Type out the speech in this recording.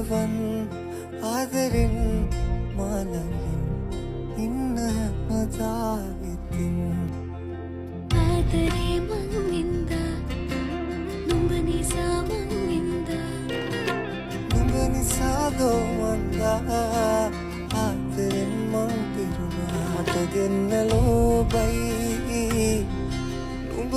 වන් ආදරෙන් මාළඟින් ඉන්න මදාවිතින් ආදරේ මං වින්දා නුඹ නිසා මං වින්දා නුඹ නිසා දෝ මන්දා ආදරෙන් මං පිරුණා මට දෙන්න ලෝබයි නුඹ